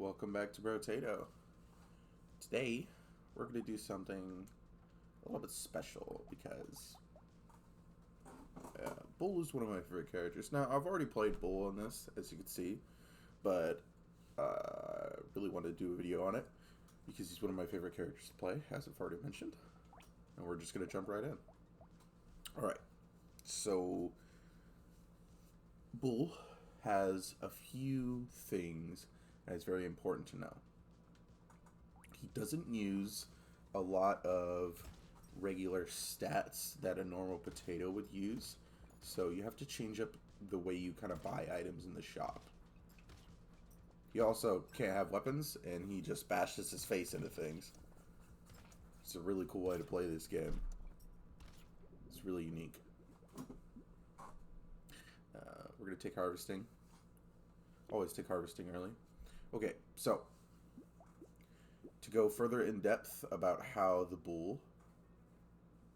Welcome back to Tato. Today, we're going to do something a little bit special because Bull is one of my favorite characters. Now, I've already played Bull in this, as you can see, but I really wanted to do a video on it because he's one of my favorite characters to play, as I've already mentioned. And we're just going to jump right in. Alright, so Bull has a few things that is very important to know. He doesn't use a lot of regular stats that a normal potato would use, so you have to change up the way you kind of buy items in the shop. He also can't have weapons, and he just bashes his face into things. It's a really cool way to play this game. It's really unique. We're going to take harvesting. Always take harvesting early. Okay, so to go further in depth about how the bull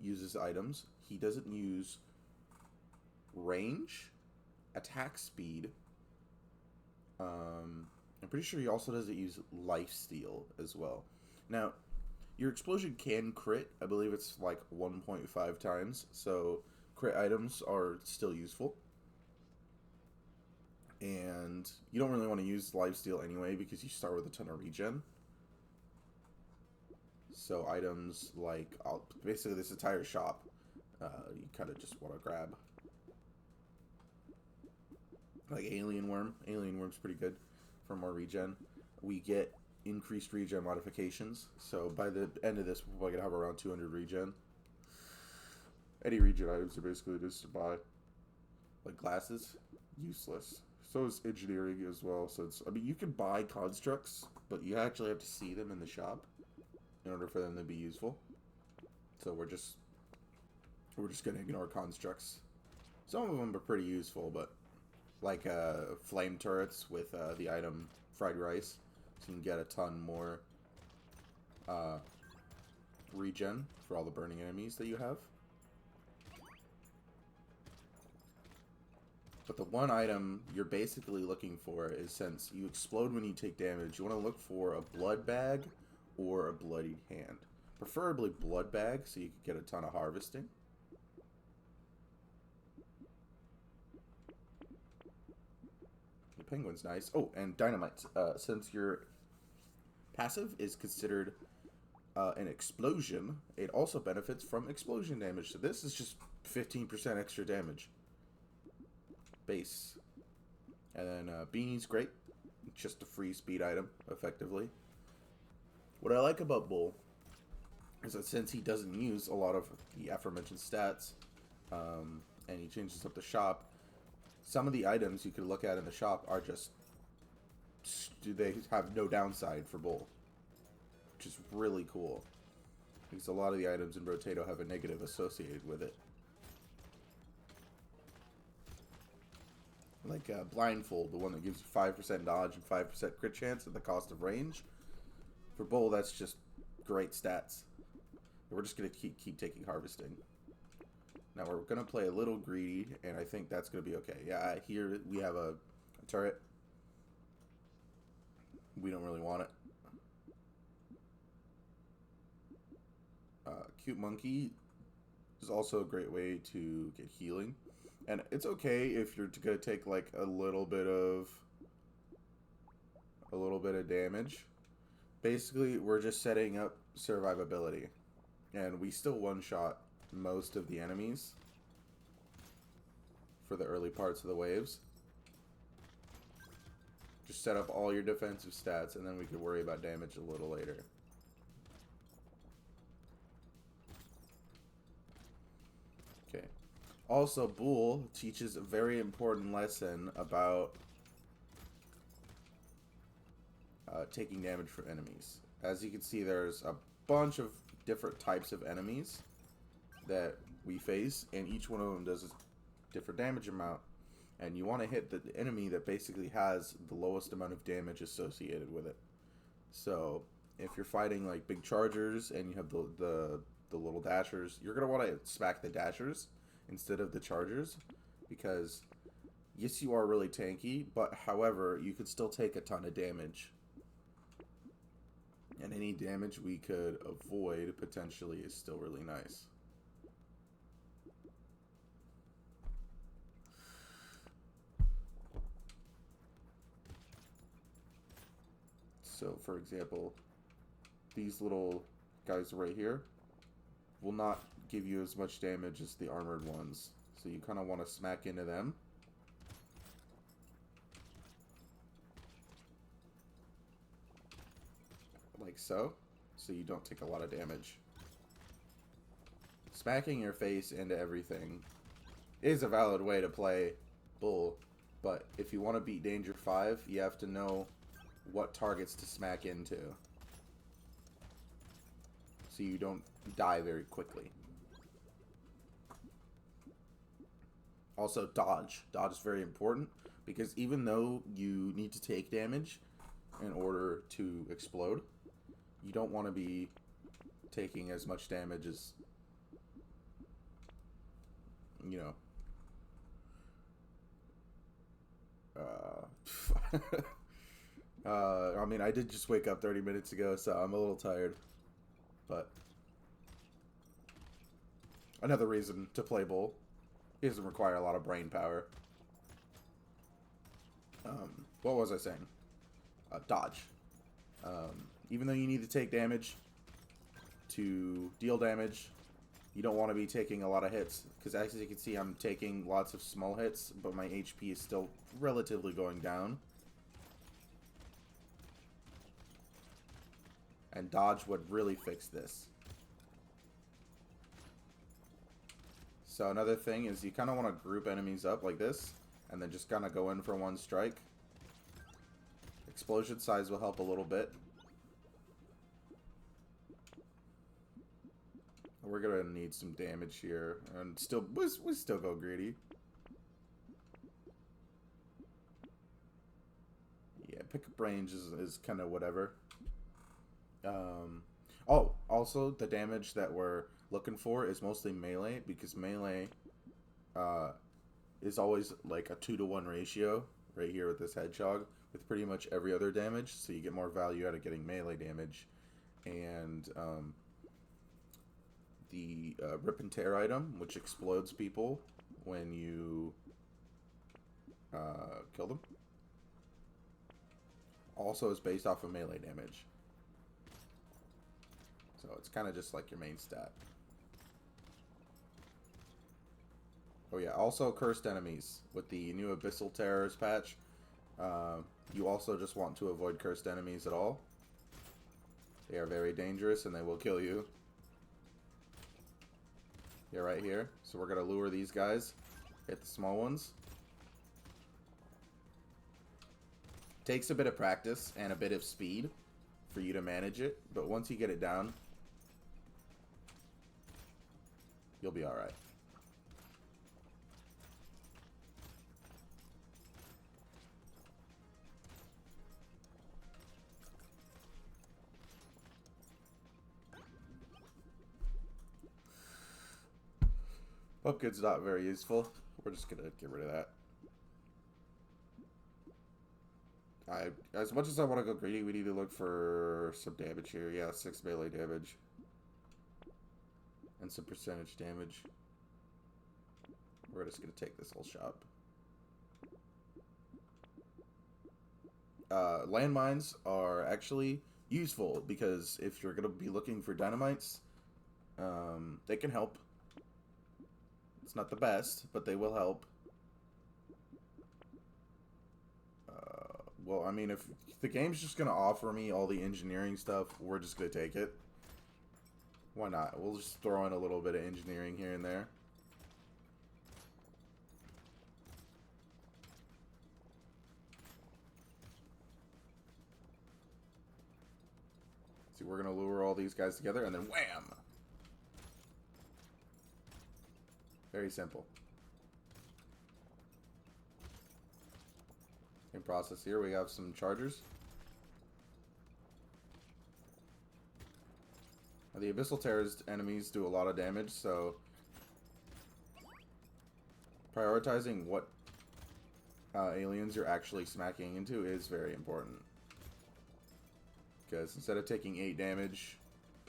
uses items, he doesn't use range, attack speed. I'm pretty sure he also doesn't use lifesteal as well. Now, your explosion can crit. I believe it's like 1.5 times, so crit items are still useful. And you don't really want to use lifesteal anyway because you start with a ton of regen. So items like, basically this entire shop, you kind of just want to grab. Like Alien Worm. Alien Worm's pretty good for more regen. We get increased regen modifications. So by the end of this, we're probably going to have around 200 regen. Any regen items are basically just to buy. Like glasses, useless. So is engineering as well. So it's, I mean, you can buy constructs, but you actually have to see them in the shop in order for them to be useful. So we're just gonna ignore constructs. Some of them are pretty useful, but like flame turrets with the item fried rice, so you can get a ton more regen for all the burning enemies that you have. But the one item you're basically looking for is, since you explode when you take damage, you want to look for a blood bag or a bloodied hand. Preferably blood bag, so you can get a ton of harvesting. The penguin's nice. Oh, and dynamite. Since your passive is considered an explosion, it also benefits from explosion damage. So this is just 15% extra damage. Base. And then Beanie's great. Just a free speed item, effectively. What I like about Bull is that since he doesn't use a lot of the aforementioned stats, and he changes up the shop, some of the items you could look at in the shop are just, they have no downside for Bull, which is really cool, because a lot of the items in Tato have a negative associated with it. Like Blindfold, the one that gives you 5% dodge and 5% crit chance at the cost of range. For Bull, that's just great stats. We're just going to keep taking harvesting. Now we're going to play a little greedy, and I think that's going to be okay. Yeah, here we have a turret. We don't really want it. Cute Monkey is also a great way to get healing. And it's okay if you're going to take like a little bit of damage. Basically, we're just setting up survivability. And we still one-shot most of the enemies for the early parts of the waves. Just set up all your defensive stats, and then we could worry about damage a little later. Okay. Also, Bull teaches a very important lesson about taking damage from enemies. As you can see, there's a bunch of different types of enemies that we face, and each one of them does a different damage amount, and you want to hit the enemy that basically has the lowest amount of damage associated with it. So if you're fighting like big chargers and you have the little dashers, you're going to want to smack the dashers instead of the chargers, because yes, you are really tanky, but however, you could still take a ton of damage And any damage we could avoid potentially is still really nice. So, for example, these little guys right here will not give you as much damage as the armored ones. So you kind of want to smack into them. Like so. So you don't take a lot of damage. Smacking your face into everything is a valid way to play Bull. But if you want to beat Danger 5, you have to know what targets to smack into. So you don't die very quickly. Also, dodge. Dodge is very important because even though you need to take damage in order to explode, you don't want to be taking as much damage as, you know, I mean, I did just wake up 30 minutes ago, so I'm a little tired. But another reason to play Bull. It doesn't require a lot of brain power. What was I saying? Dodge. Even though you need to take damage to deal damage, you don't want to be taking a lot of hits. Because as you can see, I'm taking lots of small hits, but my HP is still relatively going down. And dodge would really fix this. So another thing is you kind of want to group enemies up like this, and then just kind of go in for one strike. Explosion size will help a little bit. We're gonna need some damage here, and still we still go greedy. Yeah, pickup range is kind of whatever. Oh, also the damage that we're looking for is mostly melee, because melee is always like a 2-to-1 ratio right here with this hedgehog with pretty much every other damage, so you get more value out of getting melee damage. And the rip and tear item, which explodes people when you kill them, also is based off of melee damage. So it's kind of just like your main stat. Oh yeah, also cursed enemies. With the new Abyssal Terrors patch, you also just want to avoid cursed enemies at all. They are very dangerous and they will kill you. Yeah, right here. So we're going to lure these guys. Hit the small ones. Takes a bit of practice and a bit of speed for you to manage it, but once you get it down, you'll be alright. Pumpkin's not very useful. We're just gonna get rid of that. As much as I want to go greedy, we need to look for some damage here. Yeah, 6 melee damage. And some percentage damage. We're just gonna take this whole shop. Landmines are actually useful because if you're gonna be looking for dynamites, they can help. It's not the best, but they will help. Well, I mean, if the game's just gonna offer me all the engineering stuff, we're just gonna take it. Why not? We'll just throw in a little bit of engineering here and there. See, we're gonna lure all these guys together, and then wham! Very simple. In process here, we have some chargers. Now, the Abyssal Terrors enemies do a lot of damage, so prioritizing what aliens you're actually smacking into is very important. Because instead of taking 8 damage,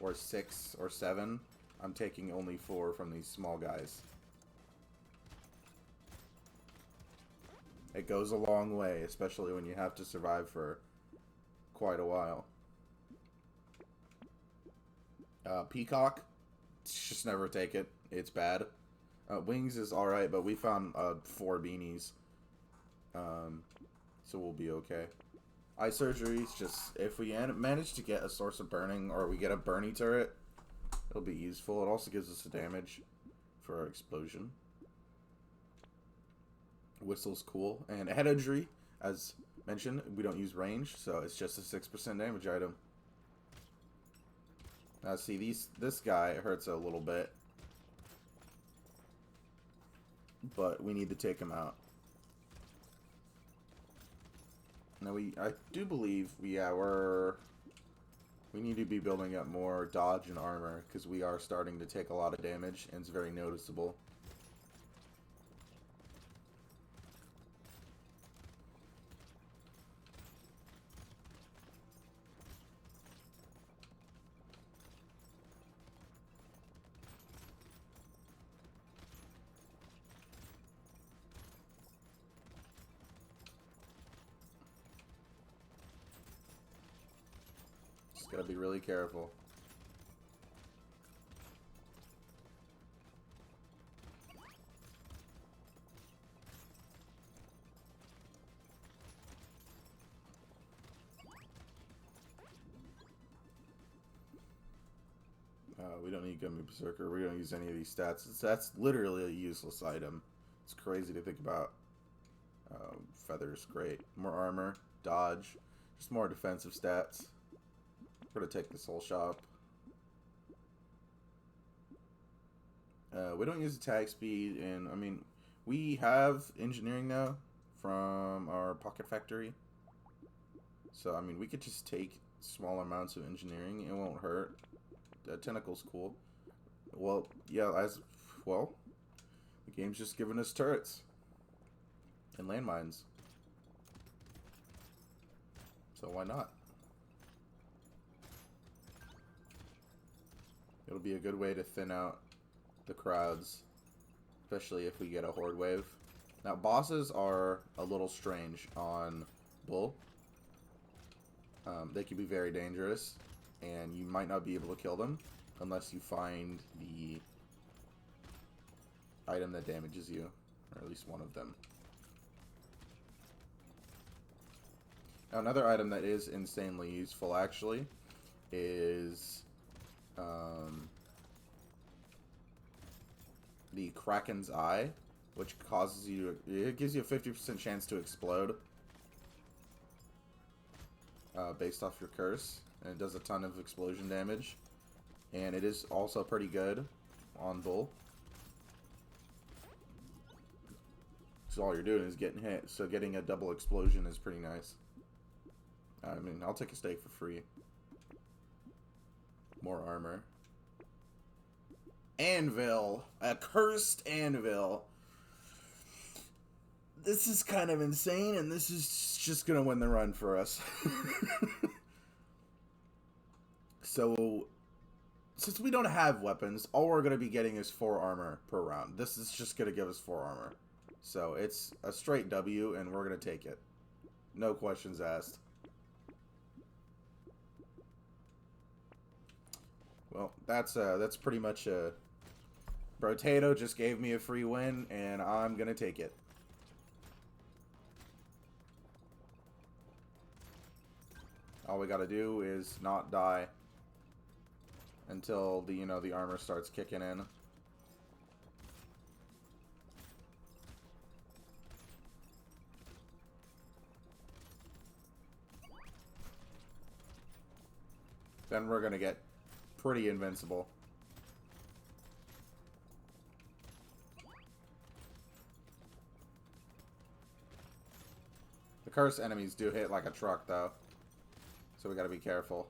or 6 or 7, I'm taking only 4 from these small guys. It goes a long way, especially when you have to survive for quite a while. Peacock, just never take it. It's bad. Wings is alright, but we found 4 beanies. So we'll be okay. Eye surgery is just, if we manage to get a source of burning, or we get a Bernie turret, it'll be useful. It also gives us a damage for our explosion. Whistle's cool. And head injury, as mentioned, we don't use range, so it's just a 6% damage item. Now see, this guy hurts a little bit, but we need to take him out. Now I do believe we need to be building up more dodge and armor, because we are starting to take a lot of damage, and it's very noticeable. Just gotta be really careful. We don't need Gummy Berserker. We don't use any of these stats. That's literally a useless item. It's crazy to think about. Feathers, great. More armor, dodge, just more defensive stats. We're gonna take this whole shop. We don't use attack speed, and I mean, we have engineering now from our pocket factory. So I mean, we could just take small amounts of engineering. It won't hurt. Tentacle's cool. Well, yeah, the game's just giving us turrets and landmines. So why not? It'll be a good way to thin out the crowds, especially if we get a horde wave. Now, bosses are a little strange on Bull. They can be very dangerous, and you might not be able to kill them unless you find the item that damages you, or at least one of them. Now, another item that is insanely useful, actually, is the Kraken's Eye, which causes you to, it gives you a 50% chance to explode based off your curse, and it does a ton of explosion damage, and it is also pretty good on Bull. So all you're doing is getting hit, so getting a double explosion is pretty nice. I mean, I'll take a steak for free. More armor. Anvil. A cursed anvil. This is kind of insane, and this is just gonna win the run for us. So, since we don't have weapons, all we're gonna be getting is 4 armor per round. This is just gonna give us 4 armor. So, it's a straight W, and we're gonna take it. No questions asked. Well, that's pretty much a... Brotato just gave me a free win, and I'm gonna take it. All we gotta do is not die until the armor starts kicking in. Then we're gonna get pretty invincible. The cursed enemies do hit like a truck, though, so we gotta be careful.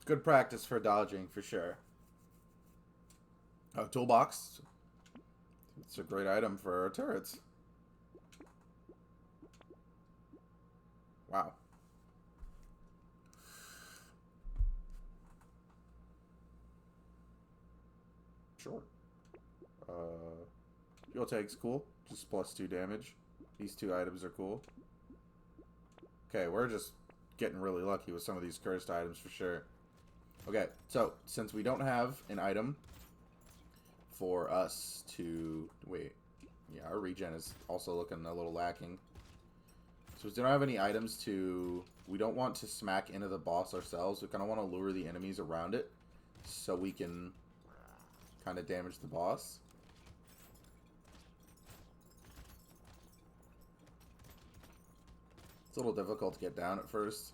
Good practice for dodging, for sure. Oh, toolbox. It's a great item for our turrets. Wow. Sure. Fuel tank's cool. Just +2 damage. These 2 items are cool. Okay, we're just getting really lucky with some of these cursed items for sure. Okay, so since we don't have an item for us to... Wait. Yeah, our regen is also looking a little lacking. So we don't have any items to... We don't want to smack into the boss ourselves. We kind of want to lure the enemies around it so we can kind of damage the boss. It's a little difficult to get down at first.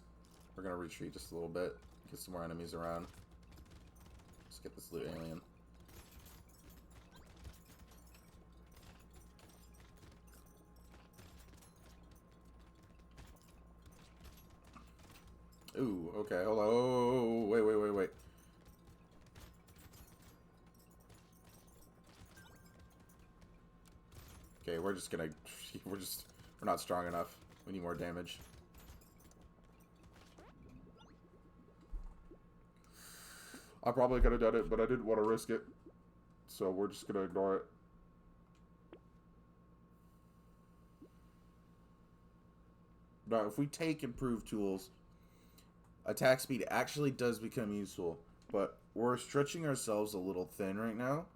We're going to retreat just a little bit. Get some more enemies around. Let's get this loot alien. Ooh, okay, hold on. Oh, wait. Okay, we're just gonna... We're not strong enough. We need more damage. I probably could have done it, but I didn't want to risk it. So we're just gonna ignore it. Now, if we take improved tools, attack speed actually does become useful. But we're stretching ourselves a little thin right now.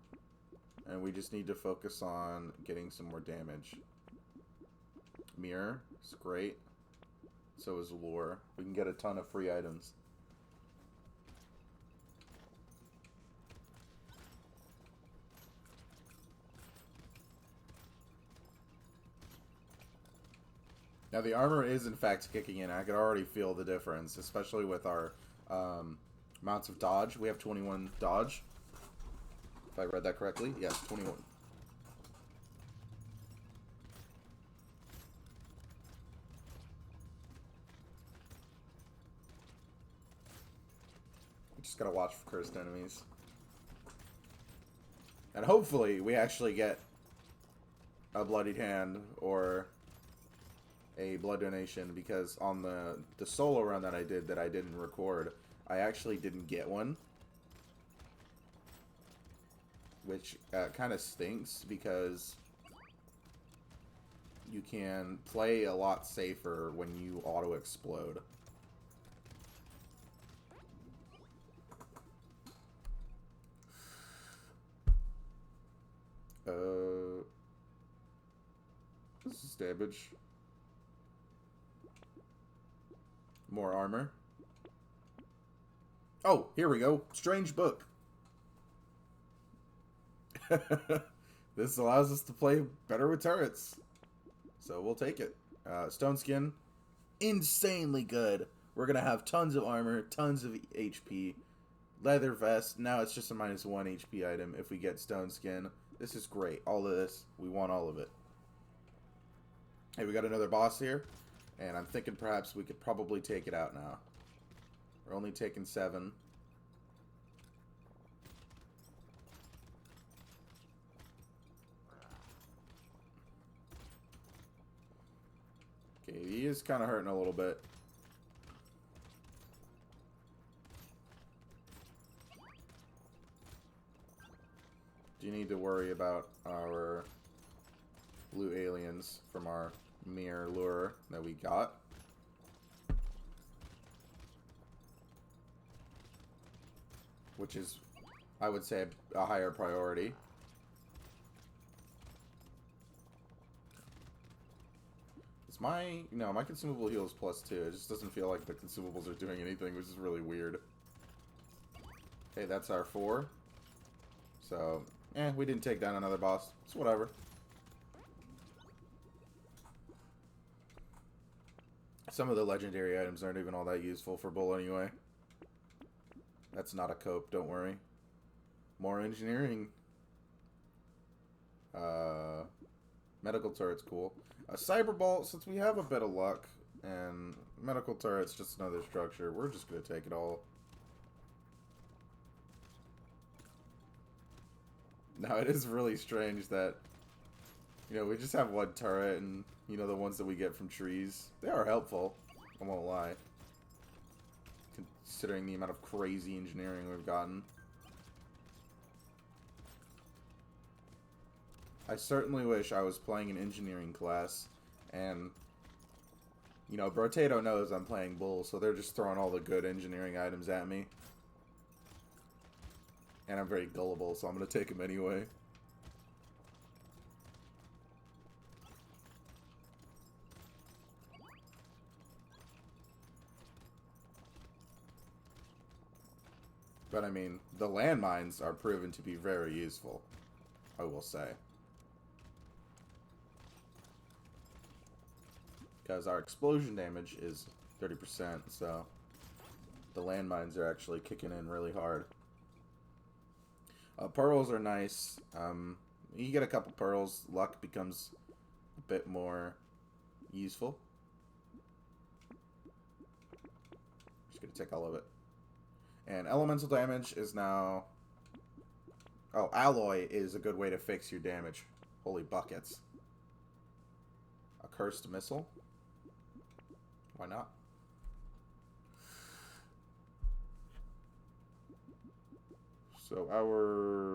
And we just need to focus on getting some more damage. Mirror is great. So is Lure. We can get a ton of free items. Now the armor is in fact kicking in. I could already feel the difference, especially with our amounts of dodge. We have 21 dodge. If I read that correctly. Yes, 21. Just gotta watch for cursed enemies. And hopefully we actually get a bloodied hand or a blood donation, because on the solo run that I didn't record, I actually didn't get one. Which kind of stinks, because you can play a lot safer when you auto-explode. This is damage. More armor. Oh, here we go. Strange book. This allows us to play better with turrets. So we'll take it. Stone skin. Insanely good. We're going to have tons of armor, tons of HP. Leather vest. Now it's just a -1 HP item if we get stone skin. This is great. All of this. We want all of it. Hey, we got another boss here. And I'm thinking perhaps we could probably take it out now. We're only taking 7. Okay, he is kind of hurting a little bit. Do you need to worry about our blue aliens from our mirror lure that we got? Which is, I would say, a higher priority. It's my... No, my consumable heal is +2. It just doesn't feel like the consumables are doing anything, which is really weird. Okay, that's our 4. So, we didn't take down another boss. It's whatever. Some of the legendary items aren't even all that useful for Bull anyway. That's not a cope, don't worry. More engineering. Medical turret's cool. A cyberbolt, since we have a bit of luck, and medical turret's just another structure, we're just gonna take it all. Now, it is really strange that, you know, we just have one turret and, you know, the ones that we get from trees. They are helpful, I won't lie. Considering the amount of crazy engineering we've gotten. I certainly wish I was playing an engineering class, and, you know, Brotato knows I'm playing Bull, so they're just throwing all the good engineering items at me. And I'm very gullible, so I'm going to take them anyway. But I mean, the landmines are proven to be very useful, I will say. Because our explosion damage is 30%, so the landmines are actually kicking in really hard. Pearls are nice. You get a couple pearls, luck becomes a bit more useful. Just gonna take all of it. And elemental damage is now... Oh, alloy is a good way to fix your damage. Holy buckets. A cursed missile? Why not? So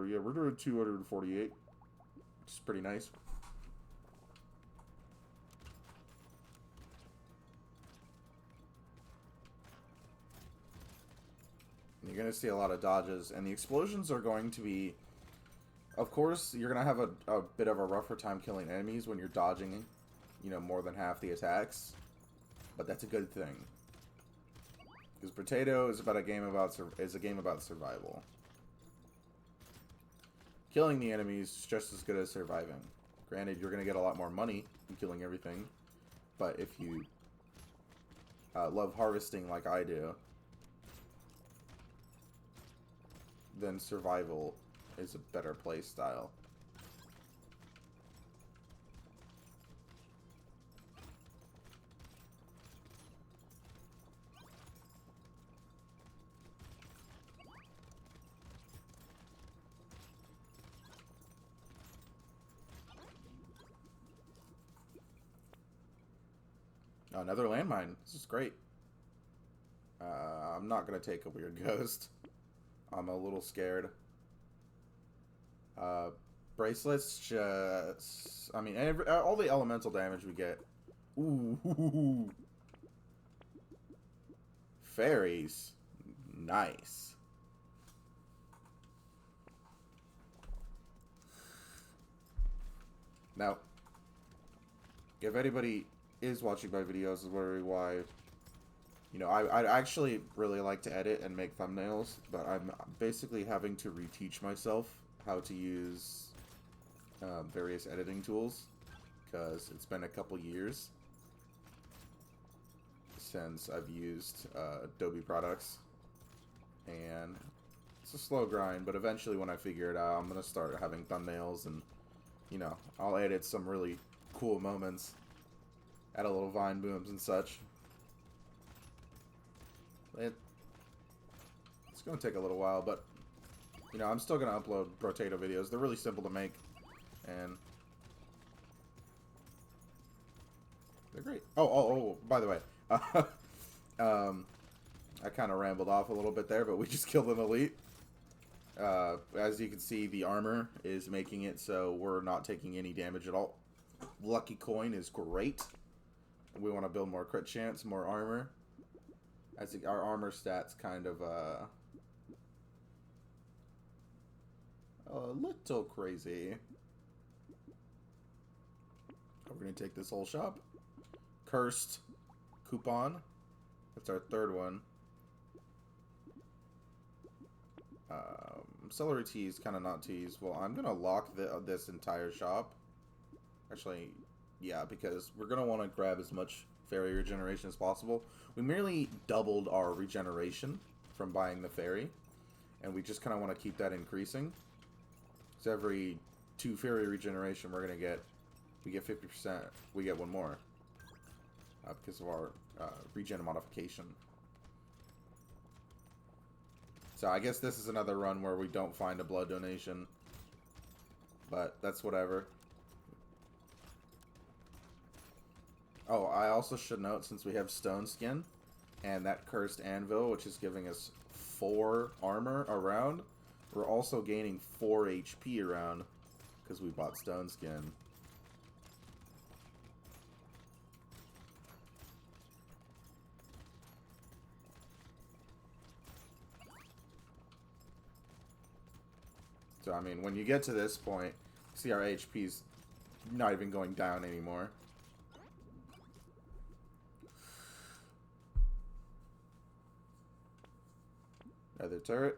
yeah, we're doing 248, which is pretty nice. And you're going to see a lot of dodges, and the explosions are going to be... Of course, you're going to have a bit of a rougher time killing enemies when you're dodging, you know, more than half the attacks. But that's a good thing. Because Potato is a game about survival. Killing the enemies is just as good as surviving. Granted, you're going to get a lot more money from killing everything. But if you love harvesting like I do, then survival is a better play style. Another landmine. This is great. I'm not going to take a weird ghost. I'm a little scared. Bracelets just... I mean, all the elemental damage we get. Ooh. Fairies. Nice. Now, if anybody is watching my videos is wondering why, you know, I actually really like to edit and make thumbnails, but I'm basically having to reteach myself how to use various editing tools, because it's been a couple years since I've used Adobe products, and it's a slow grind, but eventually when I figure it out, I'm going to start having thumbnails, and, you know, I'll edit some really cool moments. Add a little vine booms and such. It's going to take a little while, but, you know, I'm still going to upload Brotato videos. They're really simple to make, and they're great. Oh, by the way, I kind of rambled off a little bit there, but we just killed an elite. As you can see, the armor is making it so we're not taking any damage at all. Lucky coin is great. We want to build more crit chance, more armor. I think our armor stats kind of a little crazy. We're going to take this whole shop. Cursed coupon. That's our third one. Celery tea is kind of not too useful. I'm going to lock this entire shop. Actually, yeah, because we're going to want to grab as much fairy regeneration as possible. We merely doubled our regeneration from buying the fairy, and we just kind of want to keep that increasing. So every 2 fairy regeneration we're going to get, we get 50%. We get one more because of our regen modification. So I guess this is another run where we don't find a blood donation. but that's whatever. Oh, I also should note, since we have Stone Skin and that Cursed Anvil, which is giving us 4 armor around, we're also gaining 4 HP around because we bought Stone Skin. So, I mean, when you get to this point, see our HP's not even going down anymore. Nether turret.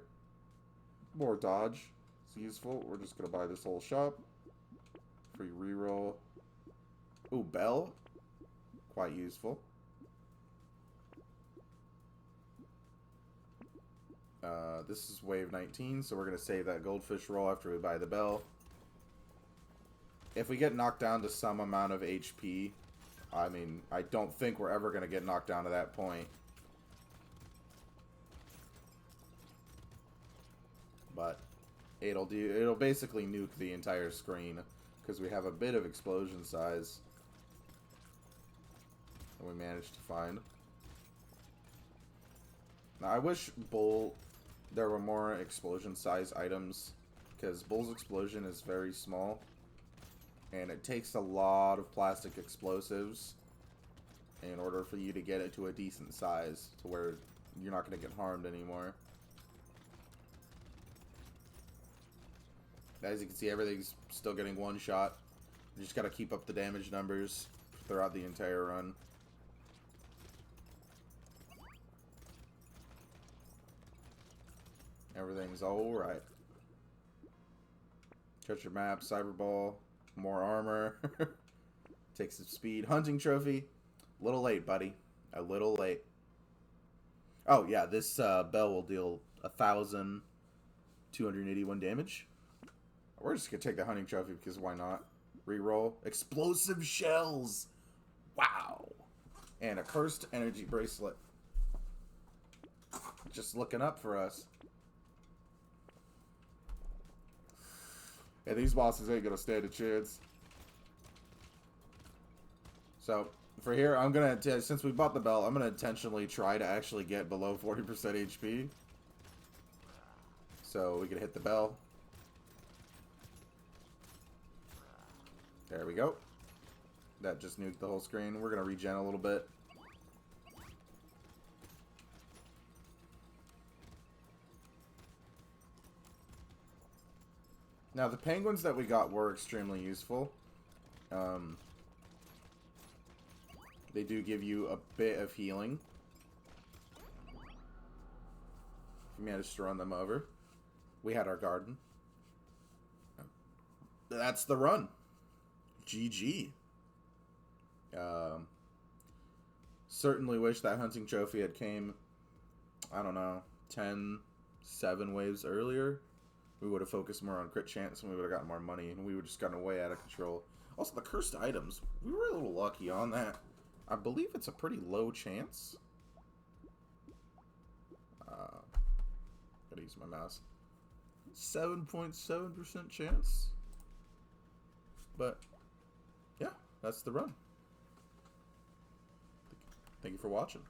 More dodge. It's useful. We're just going to buy this whole shop. Free reroll. Ooh, bell. Quite useful. This is wave 19, so we're going to save that goldfish roll after we buy the bell. If we get knocked down to some amount of HP, I mean, I don't think we're ever going to get knocked down to that point. But it'll basically nuke the entire screen because we have a bit of explosion size that we managed to find. Now, I wish there were more explosion size items, because Bull's explosion is very small and it takes a lot of plastic explosives in order for you to get it to a decent size to where you're not going to get harmed anymore. As you can see, everything's still getting one shot. You just got to keep up the damage numbers throughout the entire run. Everything's alright. Treasure map, cyberball, more armor. Take some speed. Hunting trophy. A little late, buddy. A little late. Oh, yeah, this bell will deal 1,281 damage. We're just going to take the hunting trophy because why not? Reroll. Explosive shells. Wow. And a cursed energy bracelet. Just looking up for us. Yeah, these bosses ain't gonna stand a chance. So, for here, I'm gonna, since we bought the bell, I'm gonna intentionally try to actually get below 40% HP. So, we can hit the bell. There we go. That just nuked the whole screen. We're gonna regen a little bit. Now, the penguins that we got were extremely useful. They do give you a bit of healing. If you manage to run them over. We had our garden. That's the run. GG. Certainly wish that hunting trophy had came, I don't know, 7 waves earlier. We would have focused more on crit chance and we would have gotten more money, and we would have just gotten way out of control. Also, the cursed items, we were a little lucky on that. I believe it's a pretty low chance. Gotta use my mouse. 7.7% chance. But, yeah, that's the run. Thank you for watching.